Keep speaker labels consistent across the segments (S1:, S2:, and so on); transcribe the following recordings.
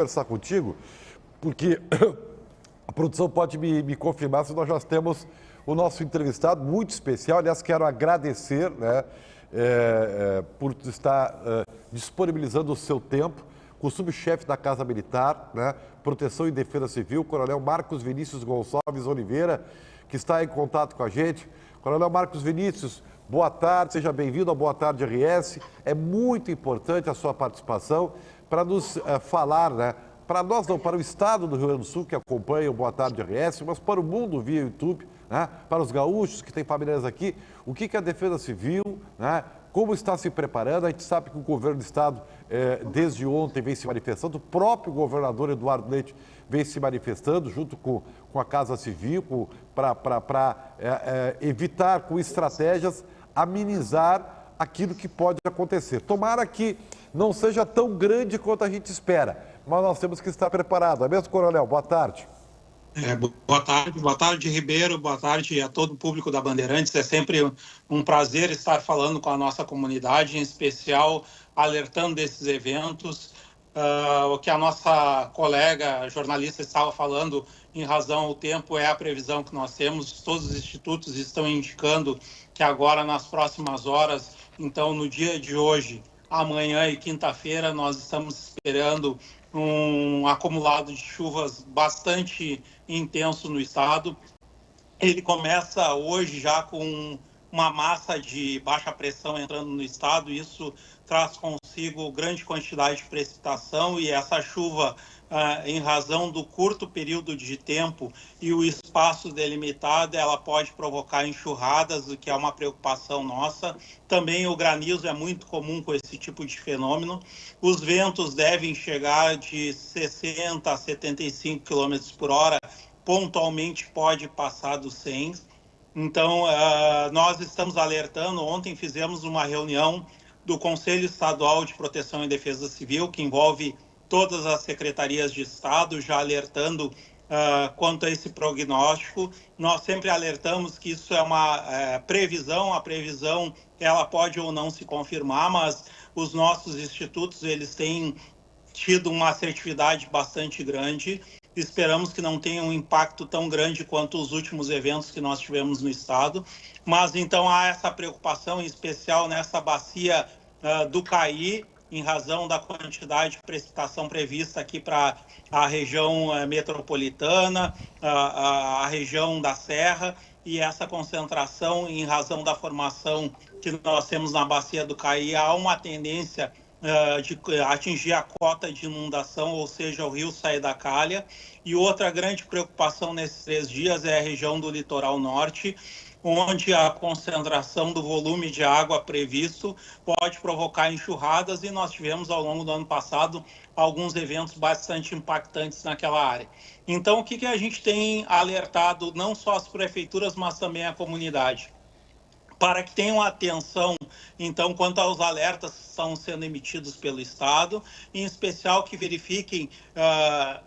S1: conversar contigo, porque a produção pode me confirmar se nós já temos o nosso entrevistado muito especial. Aliás, quero agradecer, né, por estar disponibilizando o seu tempo com o subchefe da Casa Militar, né, Proteção e Defesa Civil, Coronel Marcos Vinícius Gonçalves Oliveira, que está em contato com a gente. Coronel Marcos Vinícius, boa tarde, seja bem-vindo ao Boa Tarde RS. É muito importante a sua participação para nos falar, né, para nós não, para o estado do Rio Grande do Sul que acompanha o Boa Tarde RS, mas para o mundo via YouTube, né, para os gaúchos que têm familiares aqui, o que a Defesa Civil, né, como está se preparando. A gente sabe que o governo do estado, desde ontem, vem se manifestando, o próprio governador Eduardo Leite vem se manifestando, junto com a Casa Civil, para evitar, com estratégias, amenizar aquilo que pode acontecer. Tomara que não seja tão grande quanto a gente espera, mas nós temos que estar preparados. É mesmo, Coronel? Boa tarde.
S2: Boa tarde, Ribeiro, boa tarde a todo o público da Bandeirantes. É sempre um prazer estar falando com a nossa comunidade, em especial alertando desses eventos. O que a nossa colega jornalista estava falando, em razão ao tempo, é a previsão que nós temos. Todos os institutos estão indicando que agora, nas próximas horas, então no dia de hoje, amanhã e quinta-feira, nós estamos esperando um acumulado de chuvas bastante intenso no estado. Ele começa hoje já com uma massa de baixa pressão entrando no estado. Isso traz consigo grande quantidade de precipitação, e essa chuva, em razão do curto período de tempo e o espaço delimitado, ela pode provocar enxurradas, o que é uma preocupação nossa. Também o granizo é muito comum com esse tipo de fenômeno. Os ventos devem chegar de 60 a 75 km por hora, pontualmente pode passar dos 100. Então, nós estamos alertando. Ontem fizemos uma reunião do Conselho Estadual de Proteção e Defesa Civil, que envolve todas as secretarias de Estado, já alertando quanto a esse prognóstico. Nós sempre alertamos que isso é uma previsão. A previsão, ela pode ou não se confirmar, mas os nossos institutos, eles têm tido uma assertividade bastante grande. Esperamos que não tenha um impacto tão grande quanto os últimos eventos que nós tivemos no estado. Mas então há essa preocupação, em especial nessa bacia do Caí, em razão da quantidade de precipitação prevista aqui para a região metropolitana, a região da Serra, e essa concentração, em razão da formação que nós temos na bacia do Caí, há uma tendência de atingir a cota de inundação, ou seja, o rio sair da calha. E outra grande preocupação nesses 3 dias é a região do litoral norte, onde a concentração do volume de água previsto pode provocar enxurradas, e nós tivemos ao longo do ano passado alguns eventos bastante impactantes naquela área. Então, o que a gente tem alertado, não só as prefeituras, mas também a comunidade? Para que tenham atenção, então, quanto aos alertas que estão sendo emitidos pelo Estado, em especial que verifiquem,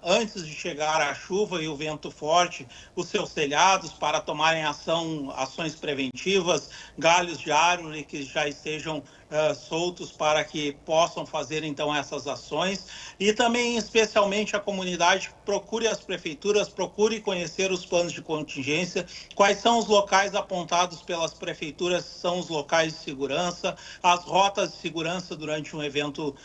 S2: antes de chegar a chuva e o vento forte, os seus telhados, para tomarem ações preventivas, galhos de árvore que já estejam soltos, para que possam fazer, então, essas ações. E também, especialmente, a comunidade procure as prefeituras, procure conhecer os planos de contingência, quais são os locais apontados pelas prefeituras, são os locais de segurança, as rotas de segurança durante um evento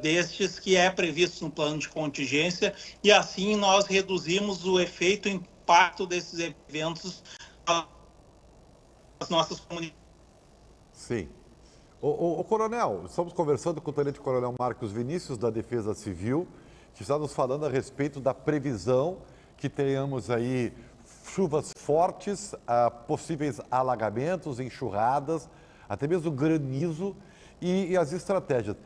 S2: destes, que é previsto no plano de contingência, e assim nós reduzimos o efeito e impacto desses eventos nas nossas comunidades.
S1: Sim. O Coronel, estamos conversando com o Tenente-Coronel Marcos Vinícius, da Defesa Civil, que está nos falando a respeito da previsão que tenhamos aí chuvas fortes, possíveis alagamentos, enxurradas, até mesmo granizo e as estratégias.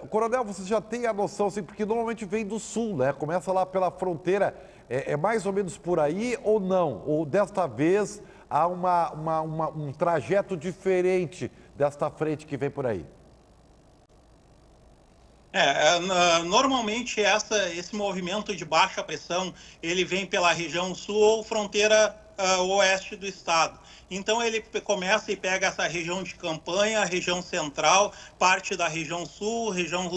S1: Coronel, você já tem a noção, assim, porque normalmente vem do sul, né? Começa lá pela fronteira, é mais ou menos por aí ou não? Ou desta vez há um trajeto diferente desta frente que vem por aí?
S2: Normalmente esse movimento de baixa pressão, ele vem pela região sul ou fronteira oeste do estado. Então ele começa e pega essa região de Campanha, região central, parte da região sul, região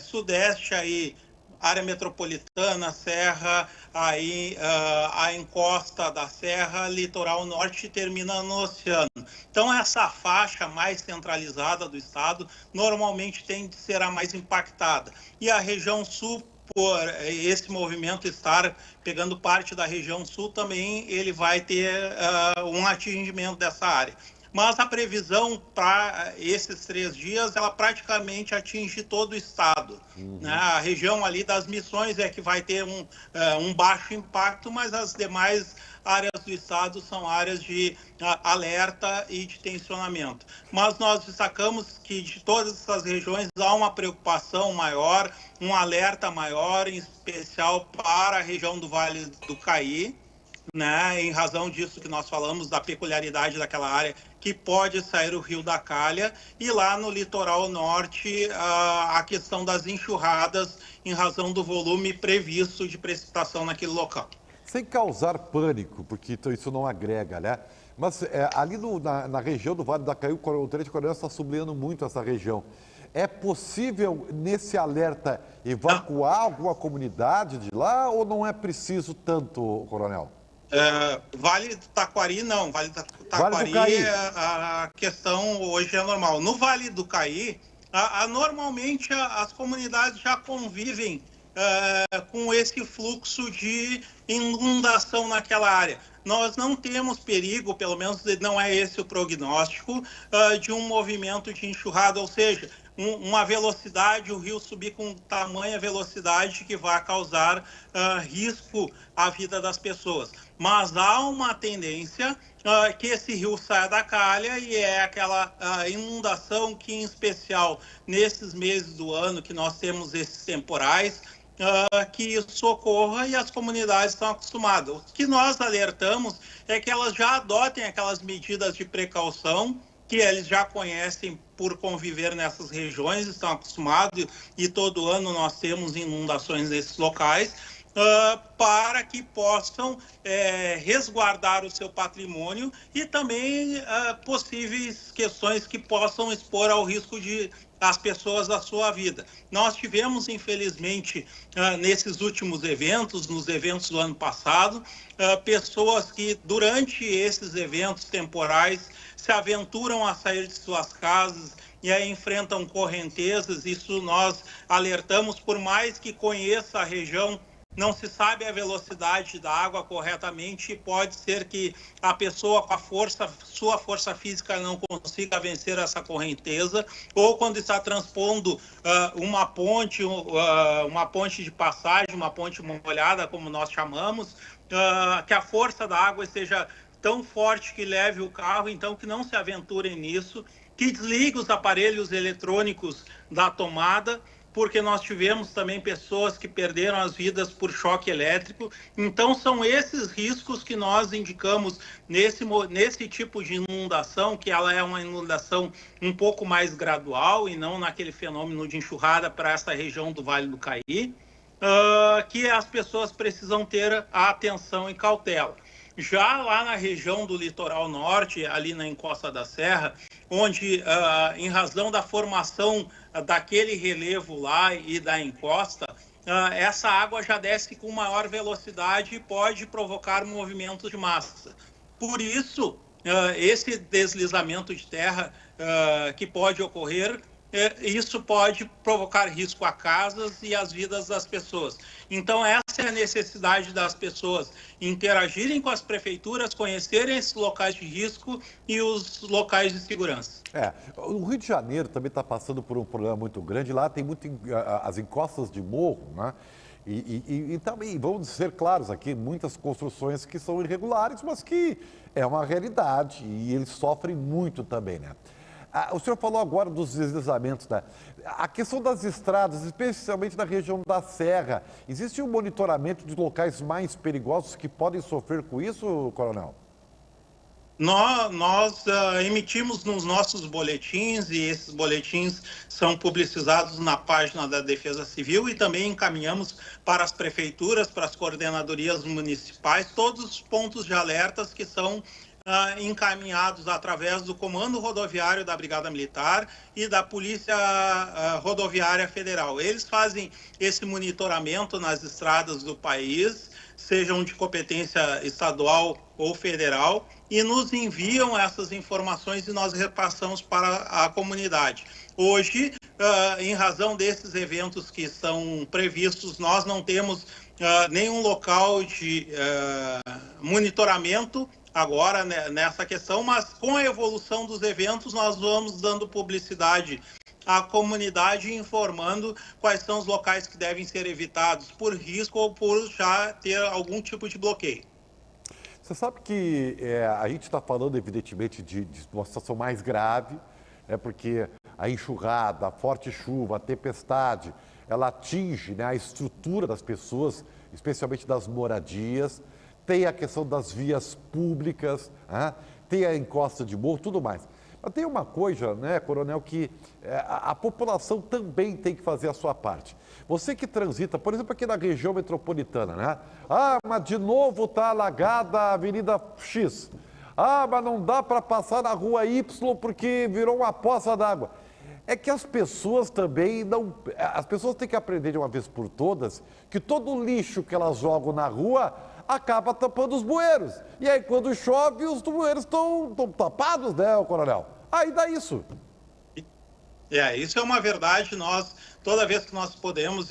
S2: sudeste aí área metropolitana, Serra, aí a encosta da Serra, litoral norte termina no oceano. Então, essa faixa mais centralizada do estado normalmente tende a ser a mais impactada. E a região sul, por esse movimento estar pegando parte da região sul, também ele vai ter um atingimento dessa área. Mas a previsão para esses 3 dias, ela praticamente atinge todo o estado. Né? A região ali das Missões é que vai ter um baixo impacto, mas as demais áreas do estado são áreas de alerta e de tensionamento. Mas nós destacamos que de todas essas regiões há uma preocupação maior, um alerta maior, em especial para a região do Vale do Caí, né, em razão disso que nós falamos, da peculiaridade daquela área, que pode sair o Rio da Calha, e lá no litoral norte, a questão das enxurradas, em razão do volume previsto de precipitação naquele local.
S1: Sem causar pânico, porque isso não agrega, né? Mas ali na região do Vale do Caí, o Tenente Coronel está sublinhando muito essa região. É possível, nesse alerta, evacuar alguma comunidade de lá, ou não é preciso tanto, Coronel?
S2: Vale do Taquari, não. Vale do Taquari, a questão hoje é normal. No Vale do Caí, normalmente as comunidades já convivem com esse fluxo de inundação naquela área. Nós não temos perigo, pelo menos não é esse o prognóstico, de um movimento de enxurrada, ou seja, uma velocidade, o rio subir com tamanha velocidade que vai causar risco à vida das pessoas. Mas há uma tendência que esse rio saia da calha, e é aquela inundação que, em especial, nesses meses do ano que nós temos esses temporais, que isso ocorra, e as comunidades estão acostumadas. O que nós alertamos é que elas já adotem aquelas medidas de precaução que eles já conhecem por conviver nessas regiões, estão acostumados, e todo ano nós temos inundações nesses locais, para que possam resguardar o seu patrimônio, e também possíveis questões que possam expor ao risco de as pessoas da sua vida. Nós tivemos, infelizmente, nesses últimos eventos, nos eventos do ano passado, pessoas que, durante esses eventos temporais, se aventuram a sair de suas casas e aí enfrentam correntezas. Isso nós alertamos, por mais que conheça a região, não se sabe a velocidade da água corretamente, e pode ser que a pessoa com sua força física não consiga vencer essa correnteza, ou quando está transpondo uma ponte de passagem, uma ponte molhada, como nós chamamos, que a força da água esteja tão forte que leve o carro, então que não se aventurem nisso, que desligue os aparelhos eletrônicos da tomada, porque nós tivemos também pessoas que perderam as vidas por choque elétrico. Então, são esses riscos que nós indicamos nesse tipo de inundação, que ela é uma inundação um pouco mais gradual e não naquele fenômeno de enxurrada para essa região do Vale do Caí, que as pessoas precisam ter a atenção e cautela. Já lá na região do litoral norte, ali na encosta da Serra, onde, em razão da formação daquele relevo lá e da encosta, essa água já desce com maior velocidade e pode provocar movimentos de massa. Por isso, esse deslizamento de terra que pode ocorrer, isso pode provocar risco a casas e às vidas das pessoas. Então, essa é a necessidade das pessoas interagirem com as prefeituras, conhecerem esses locais de risco e os locais de segurança.
S1: O Rio de Janeiro também está passando por um problema muito grande. Lá tem as encostas de morro, né? E também, vamos ser claros aqui, muitas construções que são irregulares, mas que é uma realidade, e eles sofrem muito também, né? O senhor falou agora dos deslizamentos, né? A questão das estradas, especialmente na região da Serra, existe um monitoramento de locais mais perigosos que podem sofrer com isso, Coronel?
S2: Nós emitimos nos nossos boletins, e esses boletins são publicizados na página da Defesa Civil, e também encaminhamos para as prefeituras, para as coordenadorias municipais, todos os pontos de alertas que são encaminhados através do Comando Rodoviário da Brigada Militar e da Polícia Rodoviária Federal. Eles fazem esse monitoramento nas estradas do país, sejam de competência estadual ou federal, e nos enviam essas informações e nós repassamos para a comunidade. Hoje, em razão desses eventos que estão previstos, nós não temos nenhum local de monitoramento agora, né, nessa questão, mas com a evolução dos eventos nós vamos dando publicidade à comunidade, informando quais são os locais que devem ser evitados por risco ou por já ter algum tipo de bloqueio.
S1: Você sabe que a gente está falando, evidentemente, de uma situação mais grave, porque a enxurrada, a forte chuva, a tempestade, ela atinge, né, a estrutura das pessoas, especialmente das moradias, tem a questão das vias públicas, tem a encosta de morro, tudo mais. Mas tem uma coisa, né, Coronel, que a população também tem que fazer a sua parte. Você que transita, por exemplo, aqui na região metropolitana, né? Mas de novo está alagada a Avenida X. Mas não dá para passar na rua Y porque virou uma poça d'água. É que as pessoas também não... As pessoas têm que aprender de uma vez por todas que todo o lixo que elas jogam na rua acaba tampando os bueiros. E aí, quando chove, os bueiros estão tapados, né, Coronel? Aí dá isso.
S2: Isso é uma verdade. Nós, toda vez que nós podemos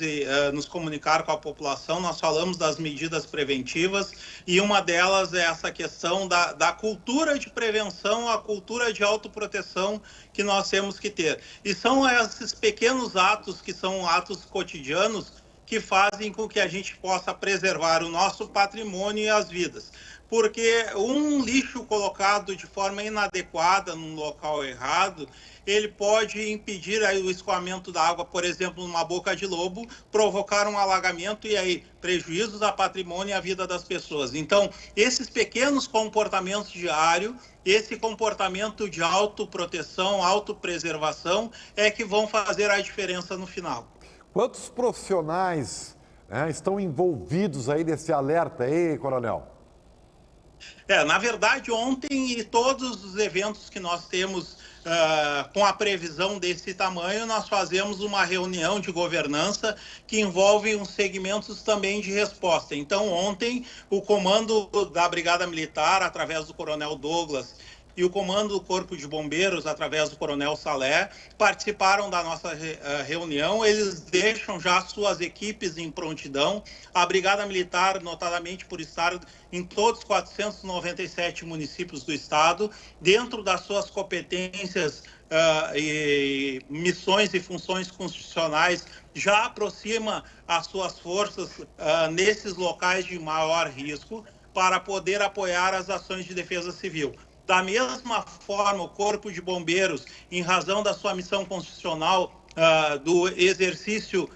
S2: nos comunicar com a população, nós falamos das medidas preventivas, e uma delas é essa questão da cultura de prevenção, a cultura de autoproteção que nós temos que ter. E são esses pequenos atos, que são atos cotidianos, que fazem com que a gente possa preservar o nosso patrimônio e as vidas. Porque um lixo colocado de forma inadequada num local errado, ele pode impedir aí o escoamento da água, por exemplo, numa boca de lobo, provocar um alagamento e aí prejuízos a patrimônio e à vida das pessoas. Então, esses pequenos comportamentos diários, esse comportamento de autoproteção, autopreservação, é que vão fazer a diferença no final.
S1: Quantos profissionais estão envolvidos aí nesse alerta aí, Coronel?
S2: Na verdade, ontem e todos os eventos que nós temos com a previsão desse tamanho, nós fazemos uma reunião de governança que envolve uns segmentos também de resposta. Então, ontem, o comando da Brigada Militar, através do Coronel Douglas, e o comando do Corpo de Bombeiros, através do Coronel Salé, participaram da nossa reunião. Eles deixam já suas equipes em prontidão. A Brigada Militar, notadamente por estar em todos os 497 municípios do estado, dentro das suas competências e missões e funções constitucionais, já aproxima as suas forças nesses locais de maior risco para poder apoiar as ações de defesa civil. Da mesma forma, o Corpo de Bombeiros, em razão da sua missão constitucional do exercício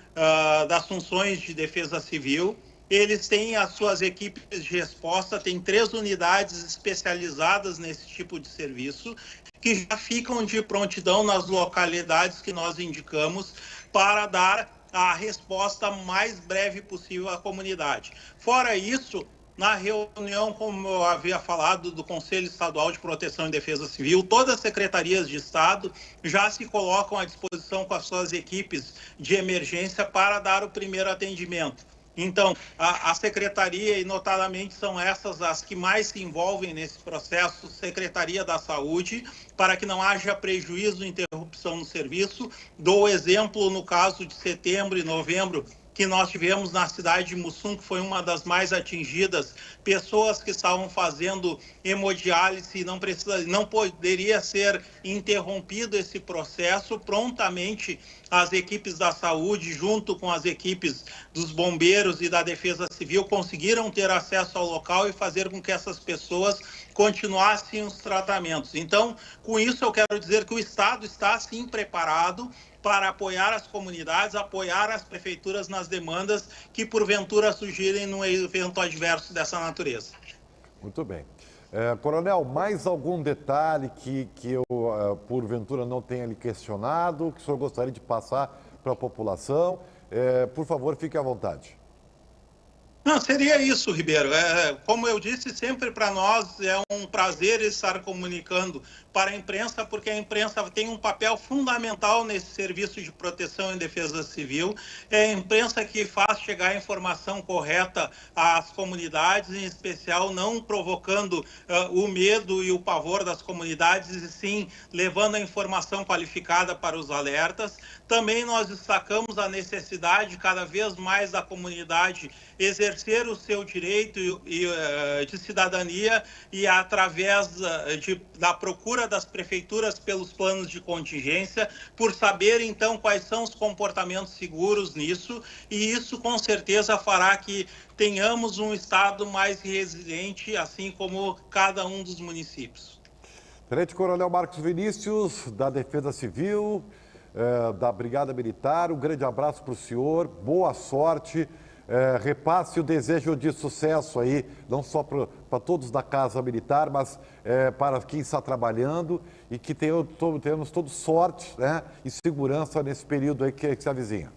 S2: das funções de defesa civil, eles têm as suas equipes de resposta, tem 3 unidades especializadas nesse tipo de serviço, que já ficam de prontidão nas localidades que nós indicamos para dar a resposta mais breve possível à comunidade. Fora isso, na reunião, como eu havia falado, do Conselho Estadual de Proteção e Defesa Civil, todas as secretarias de Estado já se colocam à disposição com as suas equipes de emergência para dar o primeiro atendimento. Então, a secretaria, e notadamente são essas as que mais se envolvem nesse processo, Secretaria da Saúde, para que não haja prejuízo, interrupção no serviço. Dou exemplo no caso de setembro e novembro, que nós tivemos na cidade de Mussum, que foi uma das mais atingidas, pessoas que estavam fazendo hemodiálise e não poderia ser interrompido esse processo. Prontamente as equipes da saúde, junto com as equipes dos bombeiros e da defesa civil, conseguiram ter acesso ao local e fazer com que essas pessoas continuassem os tratamentos. Então, com isso eu quero dizer que o Estado está sim preparado para apoiar as comunidades, apoiar as prefeituras nas demandas que porventura surgirem num evento adverso dessa natureza.
S1: Muito bem. Coronel, mais algum detalhe que eu, porventura, não tenha lhe questionado, que o senhor gostaria de passar para a população? Por favor, fique à vontade.
S2: Não, seria isso, Ribeiro. Como eu disse, sempre para nós é um prazer estar comunicando para a imprensa, porque a imprensa tem um papel fundamental nesse serviço de proteção e defesa civil. É a imprensa que faz chegar a informação correta às comunidades, em especial não provocando o medo e o pavor das comunidades, e sim levando a informação qualificada para os alertas. Também nós destacamos a necessidade cada vez mais da comunidade exercer o seu direito de cidadania e através da procura das prefeituras pelos planos de contingência, por saber então quais são os comportamentos seguros nisso, e isso com certeza fará que tenhamos um estado mais resiliente, assim como cada um dos municípios.
S1: Tenente Coronel Marcos Vinícius, da Defesa Civil, da Brigada Militar, um grande abraço para o senhor, boa sorte. Repasse o desejo de sucesso aí, não só para todos da Casa Militar, mas para quem está trabalhando, e que tenhamos todos sorte, né, e segurança nesse período aí que se avizinha.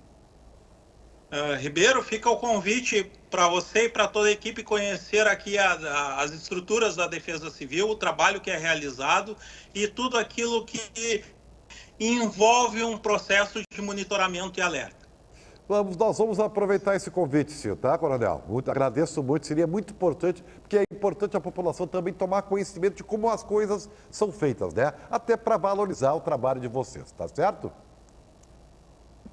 S2: Ribeiro, fica o convite para você e para toda a equipe conhecer aqui as estruturas da Defesa Civil, o trabalho que é realizado e tudo aquilo que envolve um processo de monitoramento e alerta.
S1: Nós vamos aproveitar esse convite, senhor, tá, Coronel? Agradeço muito, seria muito importante, porque é importante a população também tomar conhecimento de como as coisas são feitas, né? Até para valorizar o trabalho de vocês, tá certo?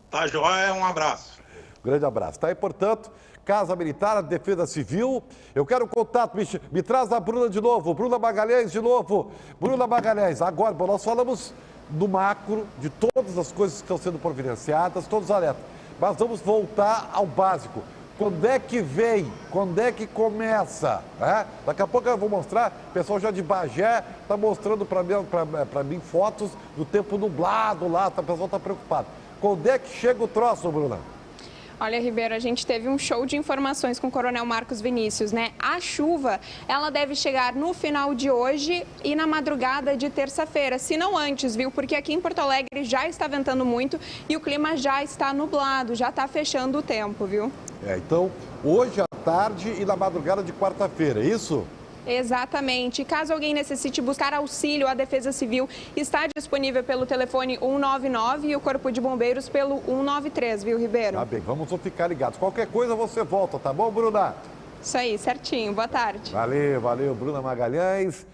S2: Tá joia, um abraço.
S1: Grande abraço. Tá aí, portanto, Casa Militar, Defesa Civil. Eu quero contato, me traz a Bruna de novo, Bruna Magalhães de novo. Bruna Magalhães, agora, bom, nós falamos do macro, de todas as coisas que estão sendo providenciadas, todos os alertas. Mas vamos voltar ao básico. Quando é que vem? Quando é que começa? Daqui a pouco eu vou mostrar, o pessoal já de Bagé está mostrando para mim fotos do tempo nublado lá, o pessoal está preocupado. Quando é que chega o troço, Bruna?
S3: Olha, Ribeiro, a gente teve um show de informações com o Coronel Marcos Vinícius, né? A chuva, ela deve chegar no final de hoje e na madrugada de terça-feira, se não antes, viu? Porque aqui em Porto Alegre já está ventando muito e o clima já está nublado, já está fechando o tempo, viu?
S1: Então, hoje à tarde e na madrugada de quarta-feira, é isso?
S3: Exatamente. Caso alguém necessite buscar auxílio, a Defesa Civil está disponível pelo telefone 199 e o Corpo de Bombeiros pelo 193, viu, Ribeiro?
S1: Tá bem, vamos ficar ligados. Qualquer coisa você volta, tá bom, Bruna?
S3: Isso aí, certinho. Boa tarde.
S1: Valeu, Bruna Magalhães.